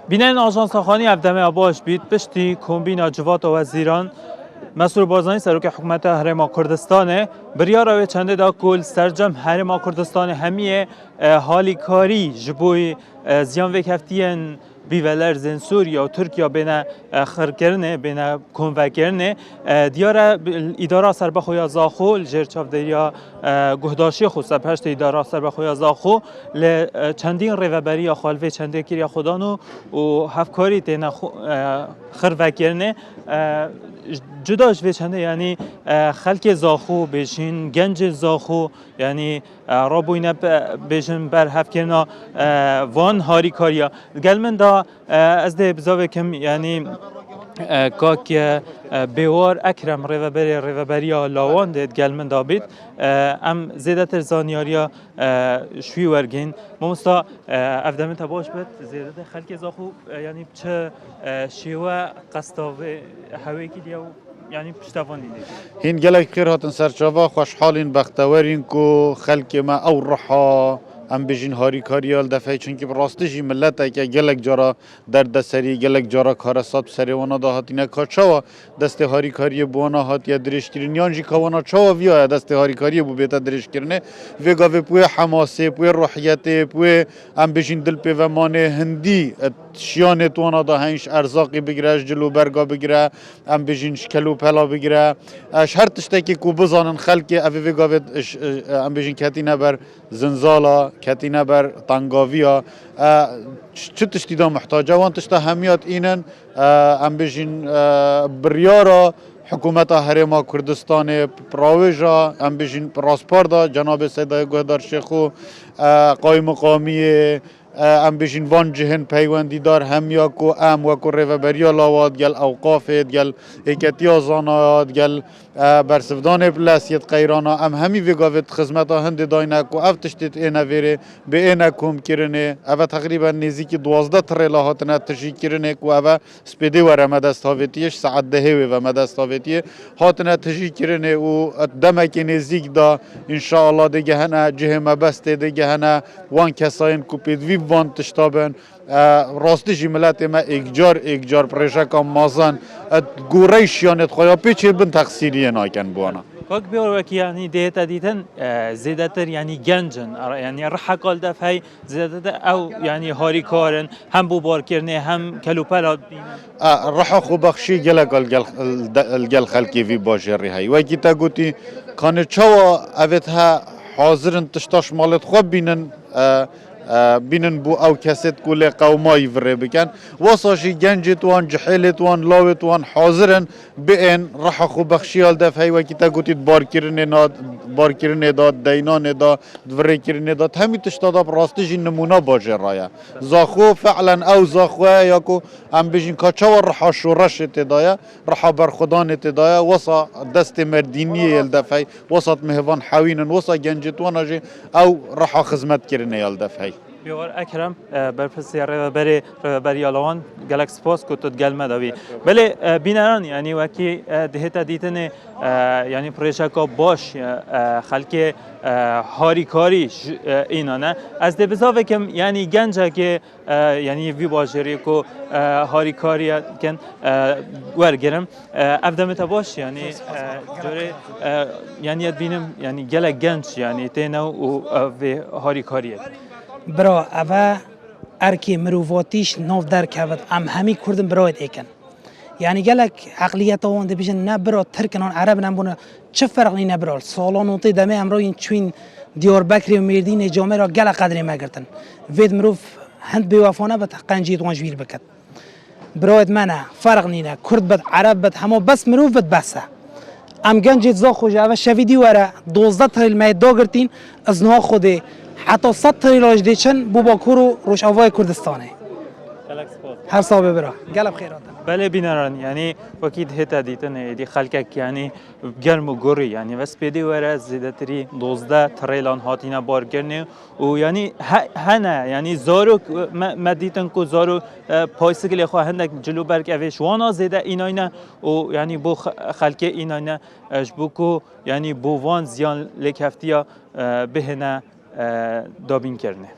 بینن آژانس خانی افدمه باش بید پشتی کمبینا جوات و وزیران مسئول بازانی سروک حکومت هرما کردستانه بریاره و چنده دا کل سرجم هرما کردستان همیه حالی کاری جبوی زیان وکفتین بیولر زن سوریا و ترکیه بین خرکرنه بین کنوکرنه دیاره اداره سربخوی زاخو جرچاف دریا گهداشی خود سپشت اداره سربخوی زاخو ل چندین ریوبری خالفه چنده کیریا خودانو و هفکاری تینا خرکرنه جداش به چنده یعنی خلک زاخو بشین گنج زاخو یعنی رابوینه بشین بر هفکرنا وان هاری کاریا گلمن دا از ده بزاوه کم یعنی کاک بیوار اکرم ریوبریا لاوان دید گلمن دا بید ام زیده تر زانیاریا شوی ورگین ممستا افدامن تباش بید زیده تر خلک زاخو یعنی چه شیوه قصداوه هوی که دیو یعنی پشتوان دیده هین گلک خیر هاتن سرچاوا خوشحالین بختورین کو خلک ما او رحا ام بجین هاری کاریال دفعه چون که راستشی ملت که گلک جارا در دسری گلک جارا کارسات سری وانا دا هاتینه که چوا دست هاری کاری بوانا هات یا درش کرین یانجی که وانا چوا ویا دست هاری کاری بو بیتا درش کرنه وگا و پوی حماسه پوی روحیت پوی ام بجین دل پی و مانه هندی شیانه توانا دا هنش ارزاقی بگیره جلو برگا بگیره ام بجین شکلو پلا بگیره هر تشتکی کو بزانن خلک اوی وگا ام بجین کتینه بر زنزالا کتینه بر تنگاویا چه تشتی دا محتاجه وان تشتا همیات اینن ام بجین بریارا حکومت هرما کردستان پراویجا ام بجین راسپاردا جناب سیدای گهدار شیخو قایم مقامی ام بجین وان جهن پیوندی دار همیا کو ام و کو ریوبریا لاواد گل اوقافت گل اکتیا زانات گل برسفدان پلاسیت قیرانا ام همی وگاوت خدمت هند داینه کو اف تشتیت اینا ویره به اینا کوم کرنه اوا تقریبا نزدیک 12 تریلا هاتنه تشی کرنه کو اوا سپیدی ور مدست هاوتیش ساعت ده و مدست هاوتیه هاتنه تشی کرنه و دمک نزدیک دا ان شاء الله دیگه هنا جهه بسته دیگه هنا وان کساین کو پیدوی وان تشتابن راستشی ملت ما اگجار پرشکا مازن گوریشیانت خویا پیچه بن تقصیریه ناکن بوانا کاک بیار وکی یعنی دیتا دیتن زیده تر یعنی گنجن یعنی رحقال دفعی زیده تر او یعنی هاری کارن هم بو بار کرنه هم کلوپلا رح خو بخشی گل خلکی وی باجری هی وکی تا گوتی کانه چوا اوتها حاضرن تشتاش مالت خوب بینن بو او کست کل قومای وره بکن واساشی گنجت وان جحیلت وان لاوت وان حاضرن بین رح خو بخشیال دفعی وکی تا گوتید بار کرنه داد دینان داد وره کرنه داد همی تشتادا راستشی نمونه باجه رایا زاخو فعلا او زاخوه یا کو ام بجین کچا و رح شورش تدایا رح برخودان تدایا واسا دست مردینی دفعی واسط مهوان حوینن واسا گنجت وان او رح خدمت کرنه یال دفعی بیار اکرم برپسی ریوبری آلوان گلک سپاس کتت گلمه دوی بله بینران یعنی وکی دهتا دیتن یعنی پروژه باش خلک هاری کاری اینا نه از ده بزاوه کم یعنی گنجه که یعنی وی باجری کو هاری کاری کن ورگرم افدامت باش یعنی جوره یعنی بینم یعنی گلک گنج یعنی تینو و هاری کاریه برا اوه ارکی مروفاتیش ناف در کود ام همی کردن برایت ایکن یعنی گلک عقلیت آوانده بیشن نه برا ترکنان عرب نبونه چه فرقی نه برا سالان اوطی دمه امرو این چوین دیار بکری و مردین جامعه را گلک قدری مگرتن وید مروف هند بیوافانه بد قنجیت وانجویر بکد برایت منه فرق نینه کرد بد عرب بد همه بس مروف بد بسه ام گنجیت زا خوشه اوه شویدی وره 12 تریل مید داگرتین از نها خوده حتی 100 تریلاج دیچن بو باکور و روشاوای کردستانه هر صاحب برا گلب خیرات بله بینران یعنی وکید هتا دیتن دی خلک یعنی گرم و گوری یعنی وس پیدی وره زیدتری 12 تریلان هاتینا بارگرنه و یعنی هنه یعنی زارو مدیتن کو زارو پایسکل خو هندک جلو برگ اوش وانا زیده ایناینا و یعنی بو خلک ایناینا اجبو کو یعنی بو وان زیان لک هفتیا بهنه دابین کرنه